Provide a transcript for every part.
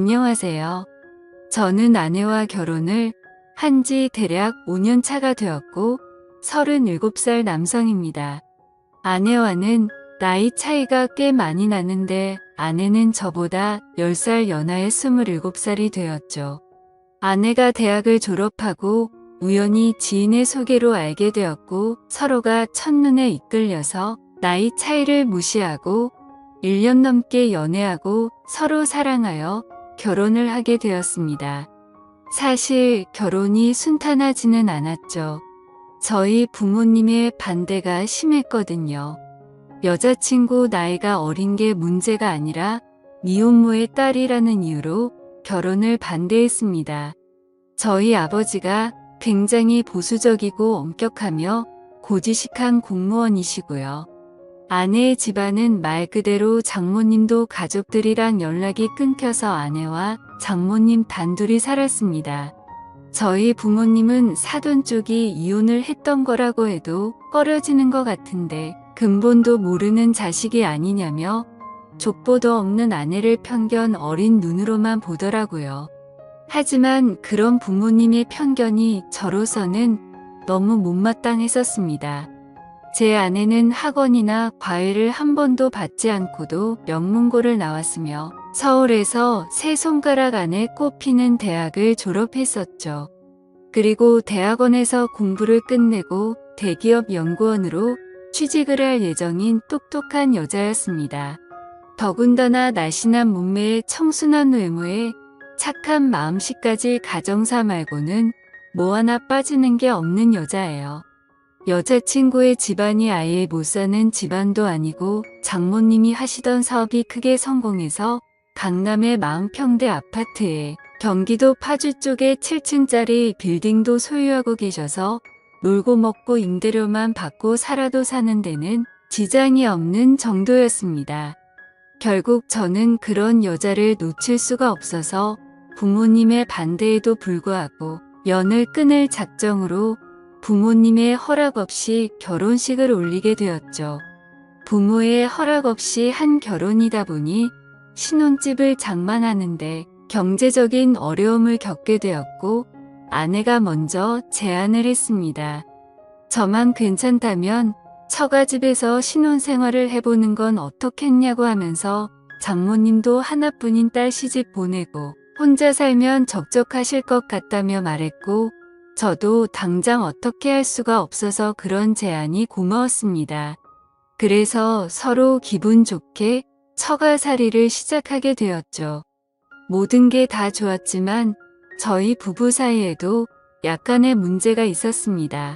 안녕하세요. 저는 아내와 결혼을 한 지 대략 5년 차가 되었고 37살 남성입니다. 아내와는 나이 차이가 꽤 많이 나는데 아내는 저보다 10살 연하의 27살이 되었죠. 아내가 대학을 졸업하고 우연히 지인의 소개로 알게 되었고 서로가 첫눈에 이끌려서 나이 차이를 무시하고 1년 넘게 연애하고 서로 사랑하여 결혼을 하게 되었습니다. 사실 결혼이 순탄하지는 않았죠. 저희 부모님의 반대가 심했거든요. 여자친구 나이가 어린 게 문제가 아니라 미혼모의 딸이라는 이유로 결혼을 반대했습니다. 저희 아버지가 굉장히 보수적이고 엄격하며 고지식한 공무원이시고요. 아내의 집안은 말 그대로 장모님도 가족들이랑 연락이 끊겨서 아내와 장모님 단둘이 살았습니다. 저희 부모님은 사돈 쪽이 이혼을 했던 거라고 해도 꺼려지는 것 같은데 근본도 모르는 자식이 아니냐며 족보도 없는 아내를 편견 어린 눈으로만 보더라고요. 하지만 그런 부모님의 편견이 저로서는 너무 못마땅했었습니다. 제 아내는 학원이나 과외를 한 번도 받지 않고도 명문고를 나왔으며 서울에서 세 손가락 안에 꼽히는 대학을 졸업했었죠. 그리고 대학원에서 공부를 끝내고 대기업 연구원으로 취직을 할 예정인 똑똑한 여자였습니다. 더군다나 날씬한 몸매에 청순한 외모에 착한 마음씨까지 가정사 말고는 뭐 하나 빠지는 게 없는 여자예요. 여자친구의 집안이 아예 못 사는 집안도 아니고 장모님이 하시던 사업이 크게 성공해서 강남의 40평대 아파트에 경기도 파주 쪽에 7층짜리 빌딩도 소유하고 계셔서 놀고 먹고 임대료만 받고 살아도 사는 데는 지장이 없는 정도였습니다. 결국 저는 그런 여자를 놓칠 수가 없어서 부모님의 반대에도 불구하고 연을 끊을 작정으로 부모님의 허락 없이 결혼식을 올리게 되었죠. 부모의 허락 없이 한 결혼이다 보니 신혼집을 장만하는데 경제적인 어려움을 겪게 되었고 아내가 먼저 제안을 했습니다. 저만 괜찮다면 처가집에서 신혼생활을 해보는 건 어떻겠냐고 하면서 장모님도 하나뿐인 딸 시집 보내고 혼자 살면 적적하실 것 같다며 말했고 저도 당장 어떻게 할 수가 없어서 그런 제안이 고마웠습니다. 그래서 서로 기분 좋게 처가살이를 시작하게 되었죠. 모든 게 다 좋았지만 저희 부부 사이에도 약간의 문제가 있었습니다.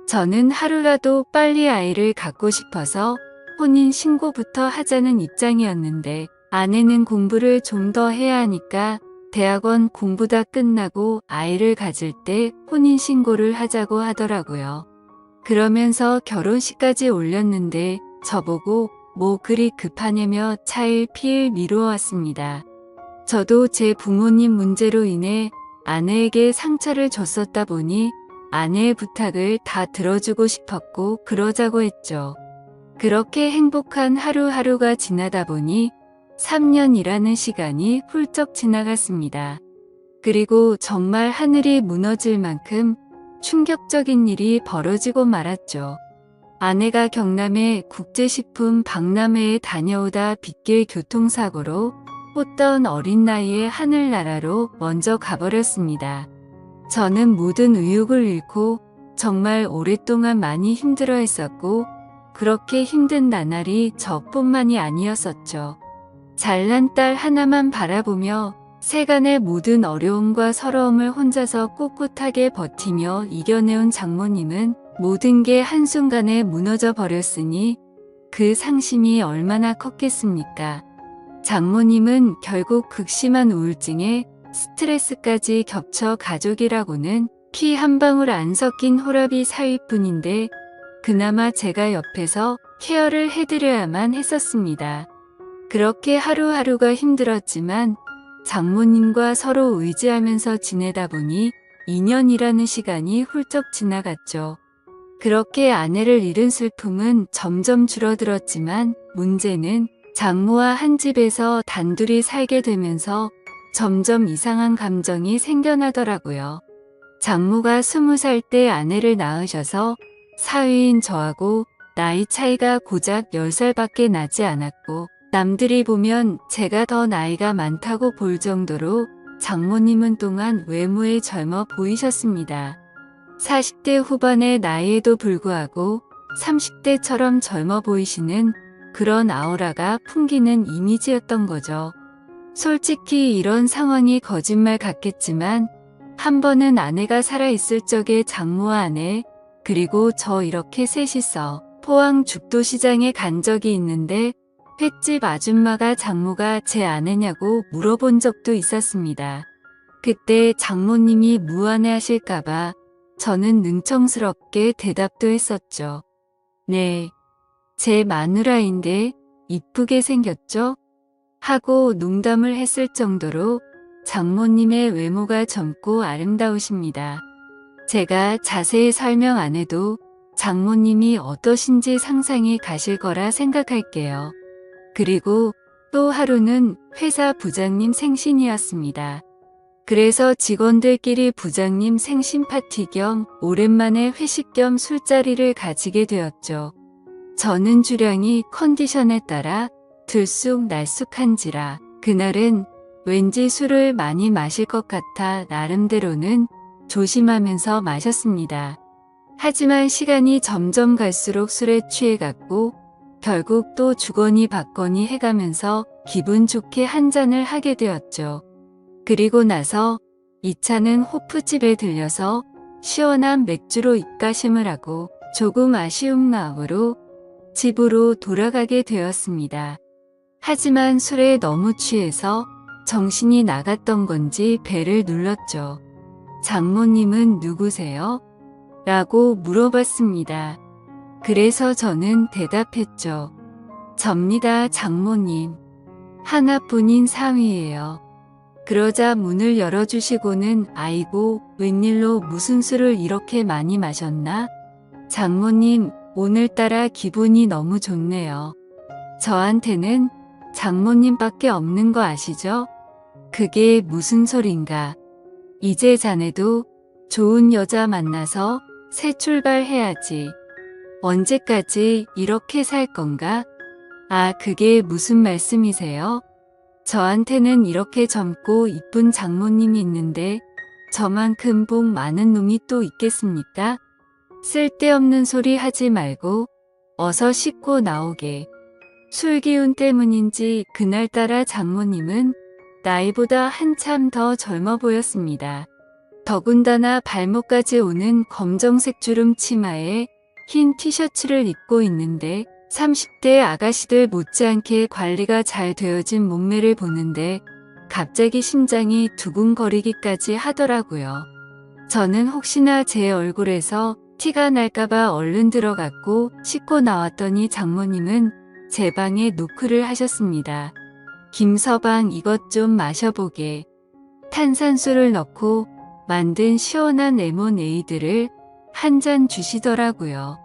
저는 하루라도 빨리 아이를 갖고 싶어서 혼인 신고부터 하자는 입장이었는데 아내는 공부를 좀 더 해야 하니까 대학원 공부 다 끝나고 아이를 가질 때 혼인신고를 하자고 하더라고요. 그러면서 결혼식까지 올렸는데 저보고 뭐 그리 급하냐며 차일피일 미루어 왔습니다. 저도 제 부모님 문제로 인해 아내에게 상처를 줬었다 보니 아내의 부탁을 다 들어주고 싶었고 그러자고 했죠. 그렇게 행복한 하루하루가 지나다 보니 3년이라는 시간이 훌쩍 지나갔습니다. 그리고 정말 하늘이 무너질 만큼 충격적인 일이 벌어지고 말았죠. 아내가 경남의 국제식품 박람회에 다녀오다 빗길 교통사고로 꽃다운 어린 나이에 하늘나라로 먼저 가버렸습니다. 저는 모든 의욕을 잃고 정말 오랫동안 많이 힘들어했었고 그렇게 힘든 나날이 저뿐만이 아니었었죠. 잘난 딸 하나만 바라보며 세간의 모든 어려움과 서러움을 혼자서 꿋꿋하게 버티며 이겨내온 장모님은 모든 게 한순간에 무너져 버렸으니 그 상심이 얼마나 컸겠습니까? 장모님은 결국 극심한 우울증에 스트레스까지 겹쳐 가족이라고는 피 한 방울 안 섞인 호라비 사위일 뿐인데 그나마 제가 옆에서 케어를 해드려야만 했었습니다. 그렇게 하루하루가 힘들었지만 장모님과 서로 의지하면서 지내다 보니 2년이라는 시간이 훌쩍 지나갔죠. 그렇게 아내를 잃은 슬픔은 점점 줄어들었지만 문제는 장모와 한 집에서 단둘이 살게 되면서 점점 이상한 감정이 생겨나더라고요. 장모가 20살 때 아내를 낳으셔서 사위인 저하고 나이 차이가 고작 10살밖에 나지 않았고 남들이 보면 제가 더 나이가 많다고 볼 정도로 장모님은 동안 외모에 젊어 보이셨습니다. 40대 후반의 나이에도 불구하고 30대처럼 젊어 보이시는 그런 아우라가 풍기는 이미지였던 거죠. 솔직히 이런 상황이 거짓말 같겠지만 한 번은 아내가 살아있을 적에 장모와 아내 그리고 저 이렇게 셋이서 포항 죽도시장에 간 적이 있는데 횟집 아줌마가 장모가 제 아내냐고 물어본 적도 있었습니다. 그때 장모님이 무안해하실까봐 저는 능청스럽게 대답도 했었죠. 네, 제 마누라인데 이쁘게 생겼죠? 하고 농담을 했을 정도로 장모님의 외모가 젊고 아름다우십니다. 제가 자세히 설명 안 해도 장모님이 어떠신지 상상이 가실 거라 생각할게요. 그리고 또 하루는 회사 부장님 생신이었습니다. 그래서 직원들끼리 부장님 생신 파티 겸 오랜만에 회식 겸 술자리를 가지게 되었죠. 저는 주량이 컨디션에 따라 들쑥날쑥한지라 그날은 왠지 술을 많이 마실 것 같아 나름대로는 조심하면서 마셨습니다. 하지만 시간이 점점 갈수록 술에 취해갔고 결국 또 주거니 받거니 해가면서 기분 좋게 한 잔을 하게 되었죠. 그리고 나서 2차는 호프집에 들려서 시원한 맥주로 입가심을 하고 조금 아쉬운 마음으로 집으로 돌아가게 되었습니다. 하지만 술에 너무 취해서 정신이 나갔던 건지 배를 눌렀죠. 장모님은 누구세요? 라고 물어봤습니다. 그래서 저는 대답했죠. 접니다, 장모님. 하나뿐인 사위예요. 그러자 문을 열어주시고는 아이고, 웬일로 무슨 술을 이렇게 많이 마셨나? 장모님, 오늘따라 기분이 너무 좋네요. 저한테는 장모님밖에 없는 거 아시죠? 그게 무슨 소린가? 이제 자네도 좋은 여자 만나서 새 출발해야지. 언제까지 이렇게 살 건가? 아, 그게 무슨 말씀이세요? 저한테는 이렇게 젊고 이쁜 장모님이 있는데 저만큼 복 많은 놈이 또 있겠습니까? 쓸데없는 소리 하지 말고 어서 씻고 나오게. 술 기운 때문인지 그날따라 장모님은 나이보다 한참 더 젊어 보였습니다. 더군다나 발목까지 오는 검정색 주름 치마에 흰 티셔츠를 입고 있는데 30대 아가씨들 못지않게 관리가 잘 되어진 몸매를 보는데 갑자기 심장이 두근거리기까지 하더라고요. 저는 혹시나 제 얼굴에서 티가 날까봐 얼른 들어갔고 씻고 나왔더니 장모님은 제 방에 노크를 하셨습니다. 김서방 이것 좀 마셔보게. 탄산수를 넣고 만든 시원한 레모네이드를 한 잔 주시더라고요.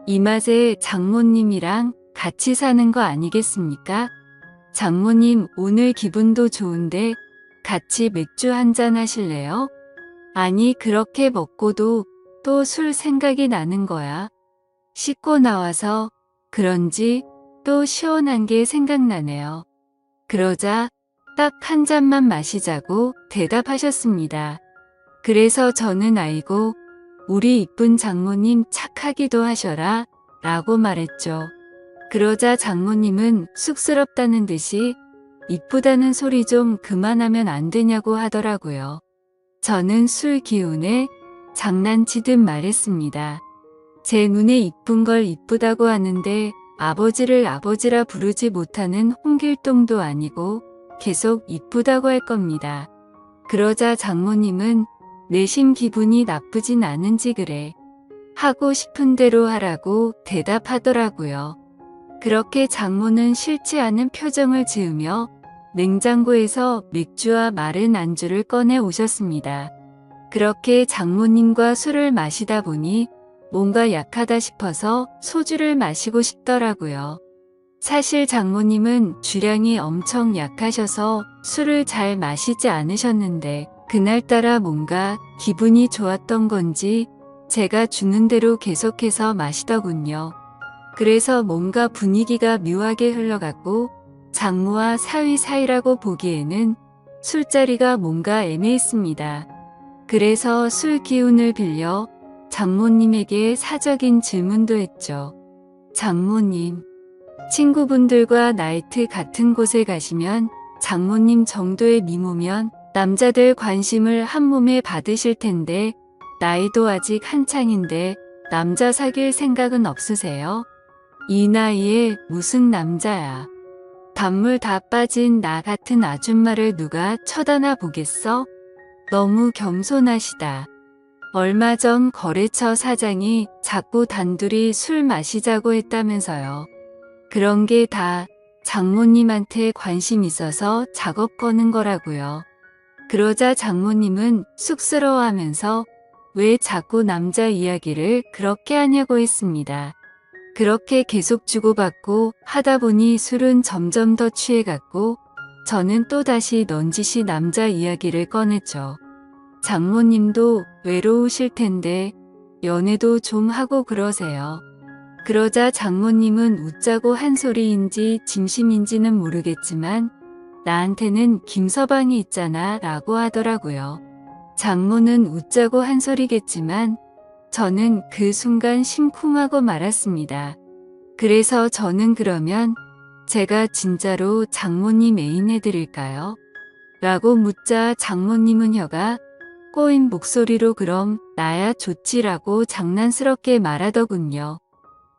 이 맛에 장모님이랑 같이 사는 거 아니겠습니까? 장모님 오늘 기분도 좋은데 같이 맥주 한 잔 하실래요? 아니 그렇게 먹고도 또 술 생각이 나는 거야. 씻고 나와서 그런지 또 시원한 게 생각나네요. 그러자 딱 한 잔만 마시자고 대답하셨습니다. 그래서 저는 아이고 우리 이쁜 장모님 착하기도 하셔라 라고 말했죠. 그러자 장모님은 쑥스럽다는 듯이 이쁘다는 소리 좀 그만하면 안 되냐고 하더라고요. 저는 술 기운에 장난치듯 말했습니다. 제 눈에 이쁜 걸 이쁘다고 하는데 아버지를 아버지라 부르지 못하는 홍길동도 아니고 계속 이쁘다고 할 겁니다. 그러자 장모님은 내심 기분이 나쁘진 않은지 그래. 하고 싶은 대로 하라고 대답하더라고요. 그렇게 장모는 싫지 않은 표정을 지으며 냉장고에서 맥주와 마른 안주를 꺼내 오셨습니다. 그렇게 장모님과 술을 마시다 보니 뭔가 약하다 싶어서 소주를 마시고 싶더라고요. 사실 장모님은 주량이 엄청 약하셔서 술을 잘 마시지 않으셨는데 그날따라 뭔가 기분이 좋았던 건지 제가 주는 대로 계속해서 마시더군요. 그래서 뭔가 분위기가 묘하게 흘러갔고 장모와 사위 사이라고 보기에는 술자리가 뭔가 애매했습니다. 그래서 술 기운을 빌려 장모님에게 사적인 질문도 했죠. 장모님, 친구분들과 나이트 같은 곳에 가시면 장모님 정도의 미모면 남자들 관심을 한 몸에 받으실 텐데 나이도 아직 한창인데 남자 사귈 생각은 없으세요? 이 나이에 무슨 남자야. 단물 다 빠진 나 같은 아줌마를 누가 쳐다나 보겠어? 너무 겸손하시다. 얼마 전 거래처 사장이 자꾸 단둘이 술 마시자고 했다면서요. 그런 게 다 장모님한테 관심 있어서 작업 거는 거라고요. 그러자 장모님은 쑥스러워하면서 왜 자꾸 남자 이야기를 그렇게 하냐고 했습니다. 그렇게 계속 주고받고 하다 보니 술은 점점 더 취해갔고 저는 또다시 넌지시 남자 이야기를 꺼냈죠. 장모님도 외로우실 텐데 연애도 좀 하고 그러세요. 그러자 장모님은 웃자고 한 소리인지 진심인지는 모르겠지만 나한테는 김서방이 있잖아 라고 하더라고요. 장모는 웃자고 한 소리겠지만 저는 그 순간 심쿵하고 말았습니다. 그래서 저는 그러면 제가 진짜로 장모님 애인 해드릴까요? 라고 묻자 장모님은 혀가 꼬인 목소리로 그럼 나야 좋지라고 장난스럽게 말하더군요.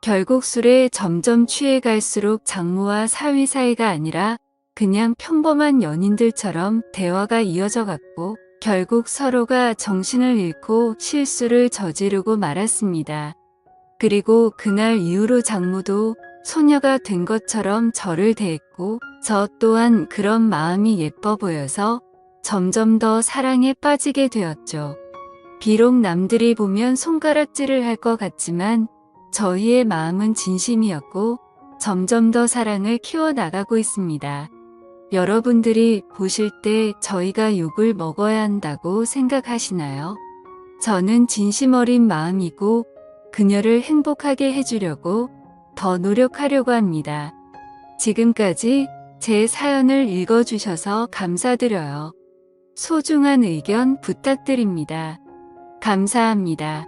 결국 술에 점점 취해갈수록 장모와 사위 사이가 아니라 그냥 평범한 연인들처럼 대화가 이어져 갔고 결국 서로가 정신을 잃고 실수를 저지르고 말았습니다. 그리고 그날 이후로 장모도 소녀가 된 것처럼 저를 대했고 저 또한 그런 마음이 예뻐 보여서 점점 더 사랑에 빠지게 되었죠. 비록 남들이 보면 손가락질을 할 것 같지만 저희의 마음은 진심이었고 점점 더 사랑을 키워나가고 있습니다. 여러분들이 보실 때 저희가 욕을 먹어야 한다고 생각하시나요? 저는 진심 어린 마음이고 그녀를 행복하게 해주려고 더 노력하려고 합니다. 지금까지 제 사연을 읽어주셔서 감사드려요. 소중한 의견 부탁드립니다. 감사합니다.